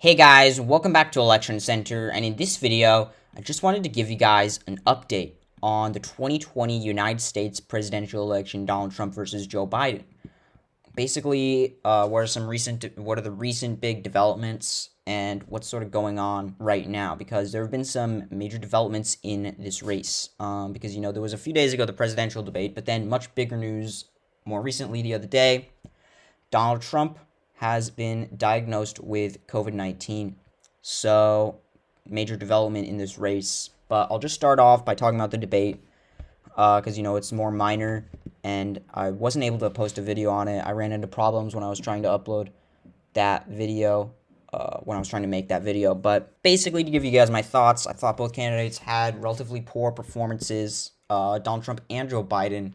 Hey guys, welcome back to Election Center, and in this video, I just wanted to give you guys an update on the 2020 United States presidential election, Donald Trump versus Joe Biden. Basically, what are the recent big developments and what's sort of going on right now? Because there have been some major developments in this race. Because there was a few days ago the presidential debate, but then much bigger news more recently the other day. Donald Trump has been diagnosed with COVID-19. So, major development in this race. But I'll just start off by talking about the debate because, it's more minor and I wasn't able to post a video on it. I ran into problems when I was trying to upload that video, when I was trying to make that video. But basically, to give you guys my thoughts, I thought both candidates had relatively poor performances, Donald Trump and Joe Biden.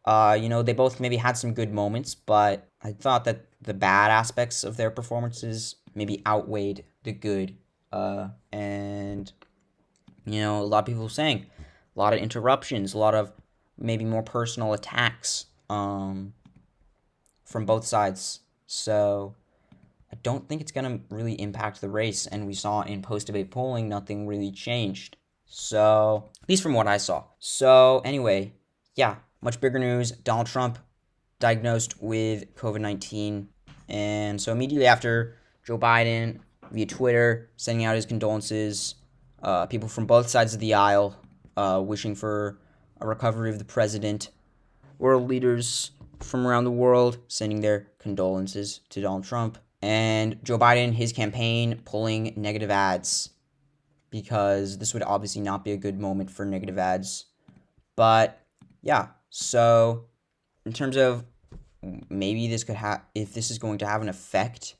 They both maybe had some good moments, but I thought that the bad aspects of their performances maybe outweighed the good. And, a lot of people were saying a lot of interruptions, a lot of maybe more personal attacks from both sides. So I don't think it's going to really impact the race. And we saw in post-debate polling, nothing really changed. So, at least from what I saw. So, anyway, yeah, much bigger news. Donald Trump diagnosed with COVID-19. And so immediately after, Joe Biden, via Twitter, sending out his condolences. People from both sides of the aisle wishing for a recovery of the president. World leaders from around the world sending their condolences to Donald Trump. And Joe Biden, his campaign, pulling negative ads because this would obviously not be a good moment for negative ads. But yeah, so in terms of maybe this could have, if this is going to have an effect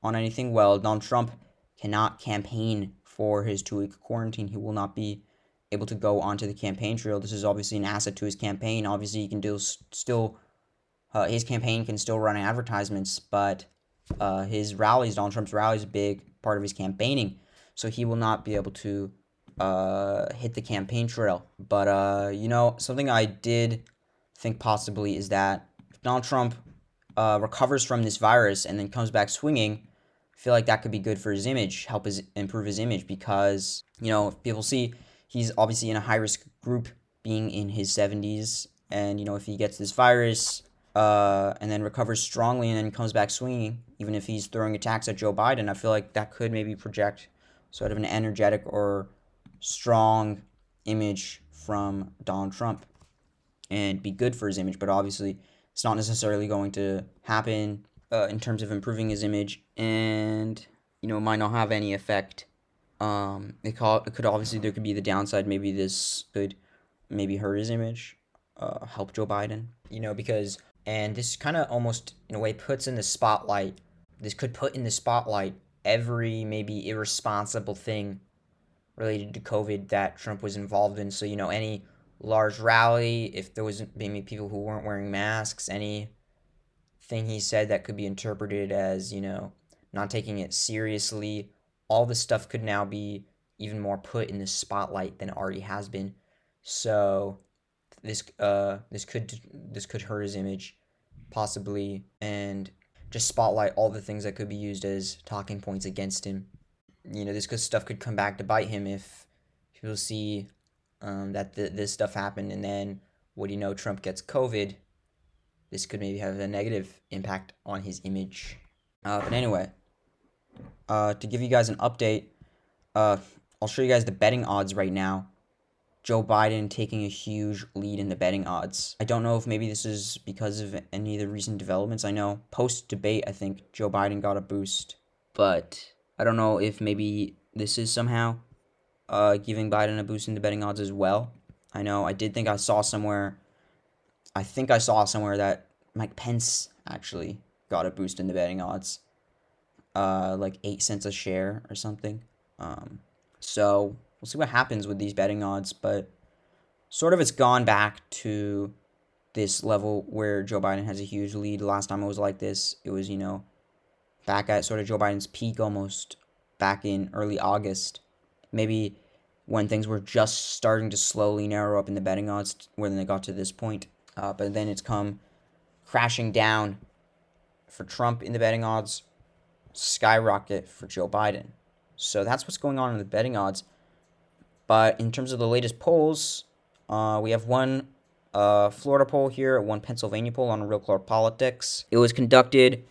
on anything, well, Donald Trump cannot campaign for his 2-week quarantine. He will not be able to go onto the campaign trail. This is obviously an asset to his campaign. Obviously, he can his campaign can still run advertisements, but his rallies, Donald Trump's rallies, a big part of his campaigning. So he will not be able to hit the campaign trail. But, something I did think possibly is that if Donald Trump recovers from this virus and then comes back swinging, I feel like that could be good for his image, improve his image, because, if people see he's obviously in a high-risk group, being in his 70s, and, if he gets this virus and then recovers strongly and then comes back swinging, even if he's throwing attacks at Joe Biden, I feel like that could maybe project sort of an energetic or strong image from Donald Trump and be good for his image. But obviously, it's not necessarily going to happen in terms of improving his image, and might not have any effect. It could obviously, there could be the downside. Maybe this could maybe hurt his image, help Joe Biden. Because, and this kind of almost in a way puts in the spotlight. This could put in the spotlight every maybe irresponsible thing related to COVID that Trump was involved in. So, any large rally, if there was maybe people who weren't wearing masks, anything he said that could be interpreted as, not taking it seriously, all this stuff could now be even more put in the spotlight than it already has been. So this could hurt his image, possibly, and just spotlight all the things that could be used as talking points against him. This stuff could come back to bite him if people see that this stuff happened, and then what do you know, Trump gets COVID. This could maybe have a negative impact on his image. But anyway, to give you guys an update, I'll show you guys the betting odds right now. Joe Biden taking a huge lead in the betting odds. I don't know if maybe this is because of any of the recent developments. I know post-debate, I think Joe Biden got a boost, but I don't know if maybe this is somehow giving Biden a boost in the betting odds as well. I know I did think I saw somewhere that Mike Pence actually got a boost in the betting odds, like 8 cents a share or something. So we'll see what happens with these betting odds, but sort of it's gone back to this level where Joe Biden has a huge lead. The last time it was like this, it was, back at sort of Joe Biden's peak almost back in early August. Maybe when things were just starting to slowly narrow up in the betting odds when they got to this point. But then it's come crashing down for Trump in the betting odds. skyrocket for Joe Biden. So that's what's going on in the betting odds. But in terms of the latest polls, we have one Florida poll here, one Pennsylvania poll on Real Clear Politics. It was conducted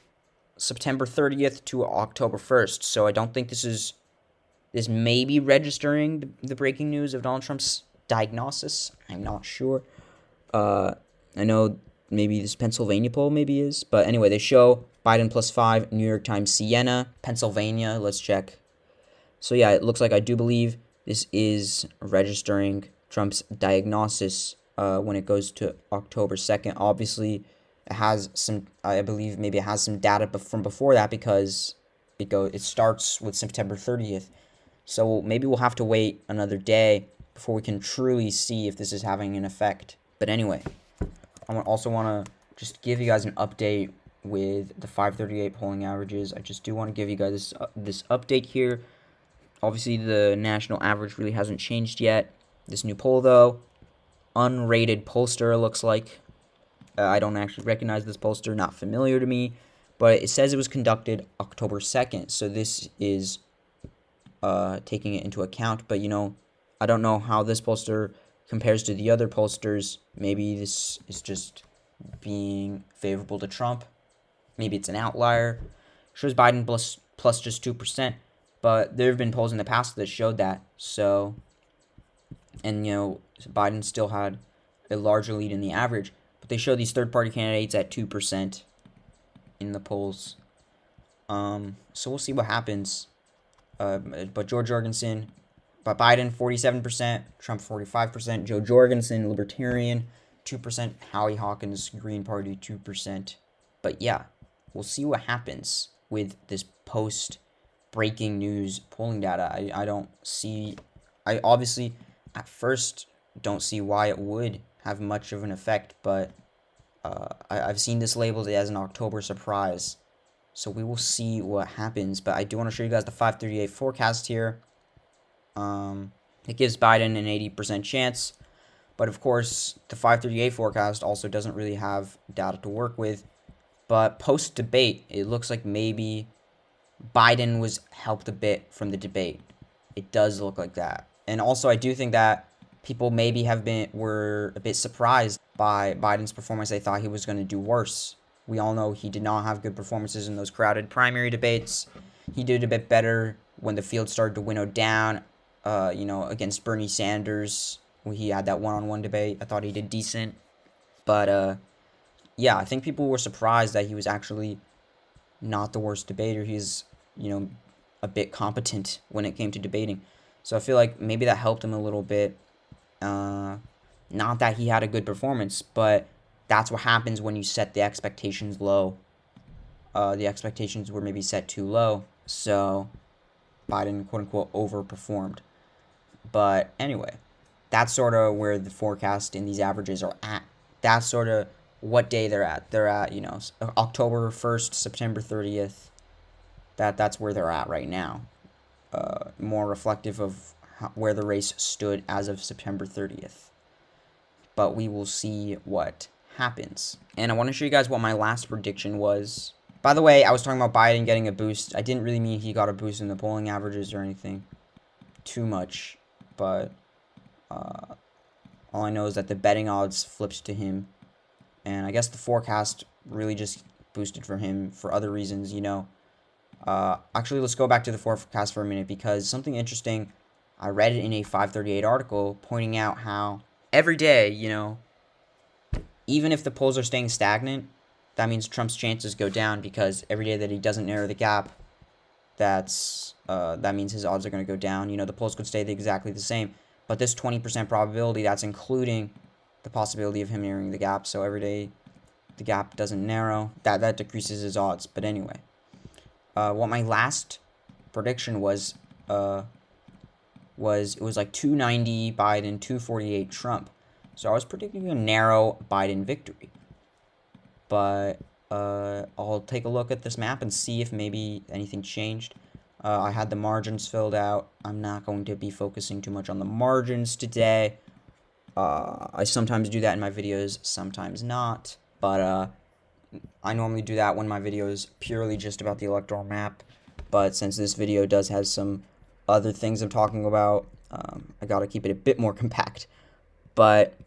September 30th to October 1st. So I don't think this may be registering the breaking news of Donald Trump's diagnosis. I'm not sure. I know maybe this Pennsylvania poll maybe is. But anyway, they show Biden +5, New York Times, Siena, Pennsylvania. Let's check. So yeah, it looks like I do believe this is registering Trump's diagnosis when it goes to October 2nd. Obviously, it has some, I believe maybe it has some data from before that because it starts with September 30th. So maybe we'll have to wait another day before we can truly see if this is having an effect. But anyway, I also want to just give you guys an update with the 538 polling averages. I just do want to give you guys this update here. Obviously, the national average really hasn't changed yet. This new poll, though, unrated pollster, it looks like. I don't actually recognize this pollster, not familiar to me. But it says it was conducted October 2nd. So this is taking it into account. But, I don't know how this pollster compares to the other pollsters. Maybe this is just being favorable to Trump. Maybe it's an outlier. Shows Biden plus just 2%. But there have been polls in the past that showed that. So, and, Biden still had a larger lead in the average. But they show these third-party candidates at 2% in the polls. So we'll see what happens. But Biden 47%, Trump 45%, Joe Jorgensen, Libertarian, 2%, Howie Hawkins, Green Party, 2%. But yeah, we'll see what happens with this post-breaking news polling data. I obviously at first don't see why it would have much of an effect, but I've seen this labeled as an October surprise. So we will see what happens. But I do want to show you guys the 538 forecast here. It gives Biden an 80% chance. But of course, the 538 forecast also doesn't really have data to work with. But post-debate, it looks like maybe Biden was helped a bit from the debate. It does look like that. And also, I do think that people maybe were a bit surprised by Biden's performance. They thought he was going to do worse. We all know he did not have good performances in those crowded primary debates. He did a bit better when the field started to winnow down, against Bernie Sanders. He had that one-on-one debate. I thought he did decent. But, yeah, I think people were surprised that he was actually not the worst debater. He's, a bit competent when it came to debating. So I feel like maybe that helped him a little bit. Not that he had a good performance, but that's what happens when you set the expectations low. The expectations were maybe set too low, so Biden, quote-unquote, overperformed. But anyway, that's sort of where the forecast in these averages are at. That's sort of what day they're at. They're at, October 1st, September 30th. That's where they're at right now. More reflective of where the race stood as of September 30th. But we will see what happens. And I want to show you guys what my last prediction was. By the way, I was talking about Biden getting a boost. I didn't really mean he got a boost in the polling averages or anything too much. But all I know is that the betting odds flipped to him. And I guess the forecast really just boosted for him for other reasons, Actually, let's go back to the forecast for a minute because something interesting, I read it in a 538 article pointing out how every day, even if the polls are staying stagnant, that means Trump's chances go down because every day that he doesn't narrow the gap, that means his odds are going to go down. The polls could stay exactly the same. But this 20% probability, that's including the possibility of him narrowing the gap. So every day the gap doesn't narrow, that decreases his odds. But anyway, what my last prediction was it was like 290 Biden, 248 Trump. So I was predicting a narrow Biden victory. But I'll take a look at this map and see if maybe anything changed. I had the margins filled out. I'm not going to be focusing too much on the margins today. I sometimes do that in my videos, sometimes not. But I normally do that when my video is purely just about the electoral map, but since this video does have some other things I'm talking about, I gotta keep it a bit more compact. But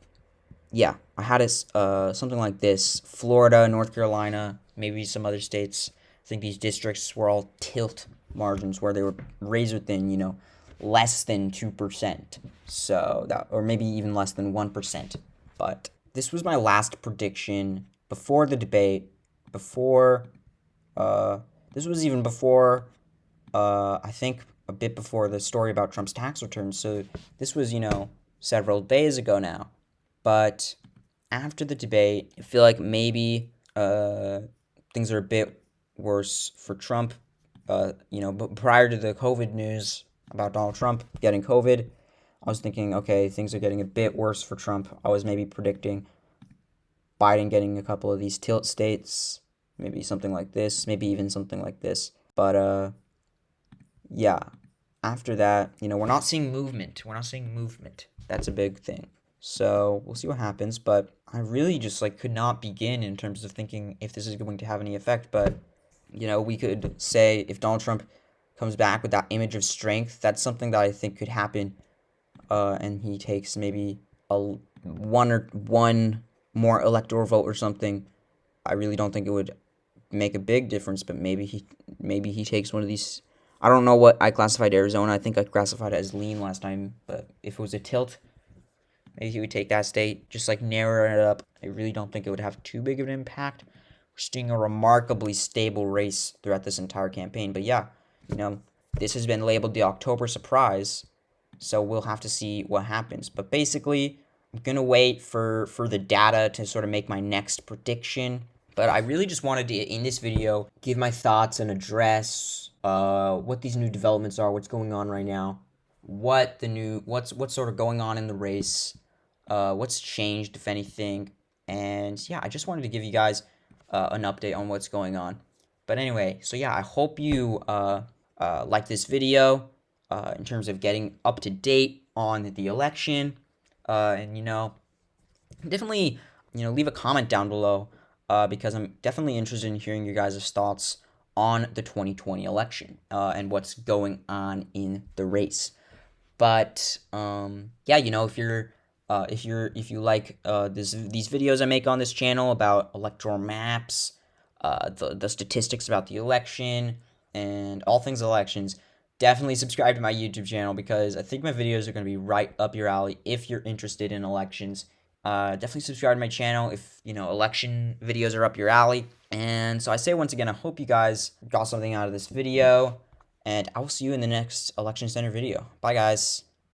yeah, I had something like this: Florida, North Carolina, maybe some other states. I think these districts were all tilt margins where they were razor thin, less than 2%. So that, or maybe even less than 1%. But this was my last prediction before the debate, before, uh, this was even before, I think a bit before the story about Trump's tax returns. So this was, several days ago now. But after the debate, I feel like maybe things are a bit worse for Trump. But prior to the COVID news about Donald Trump getting COVID, I was thinking, okay, things are getting a bit worse for Trump. I was maybe predicting Biden getting a couple of these tilt states, maybe something like this, maybe even something like this. But yeah, after that, we're not seeing movement. We're not seeing movement. That's a big thing. So we'll see what happens. But I really just could not begin in terms of thinking if this is going to have any effect. But we could say if Donald Trump comes back with that image of strength, that's something that I think could happen. And he takes maybe one more electoral vote or something. I really don't think it would make a big difference, but maybe he takes one of these. I don't know what I classified Arizona. I think I classified it as lean last time, but if it was a tilt, maybe he would take that state, just narrow it up. I really don't think it would have too big of an impact. We're seeing a remarkably stable race throughout this entire campaign. But yeah, this has been labeled the October surprise, so we'll have to see what happens. But basically, I'm going to wait for the data to sort of make my next prediction. But I really just wanted to, in this video, give my thoughts and address what these new developments are, what's going on right now, what's sort of going on in the race, what's changed, if anything. And yeah, I just wanted to give you guys an update on what's going on. But anyway, so yeah, I hope you like this video in terms of getting up to date on the election. And definitely, leave a comment down below because I'm definitely interested in hearing your guys' thoughts on the 2020 election and what's going on in the race. But yeah, if you like these videos I make on this channel about electoral maps, the statistics about the election, and all things elections, definitely subscribe to my YouTube channel because I think my videos are going to be right up your alley if you're interested in elections. Definitely subscribe to my channel if election videos are up your alley. And so I say once again, I hope you guys got something out of this video, and I will see you in the next Election Center video. Bye, guys.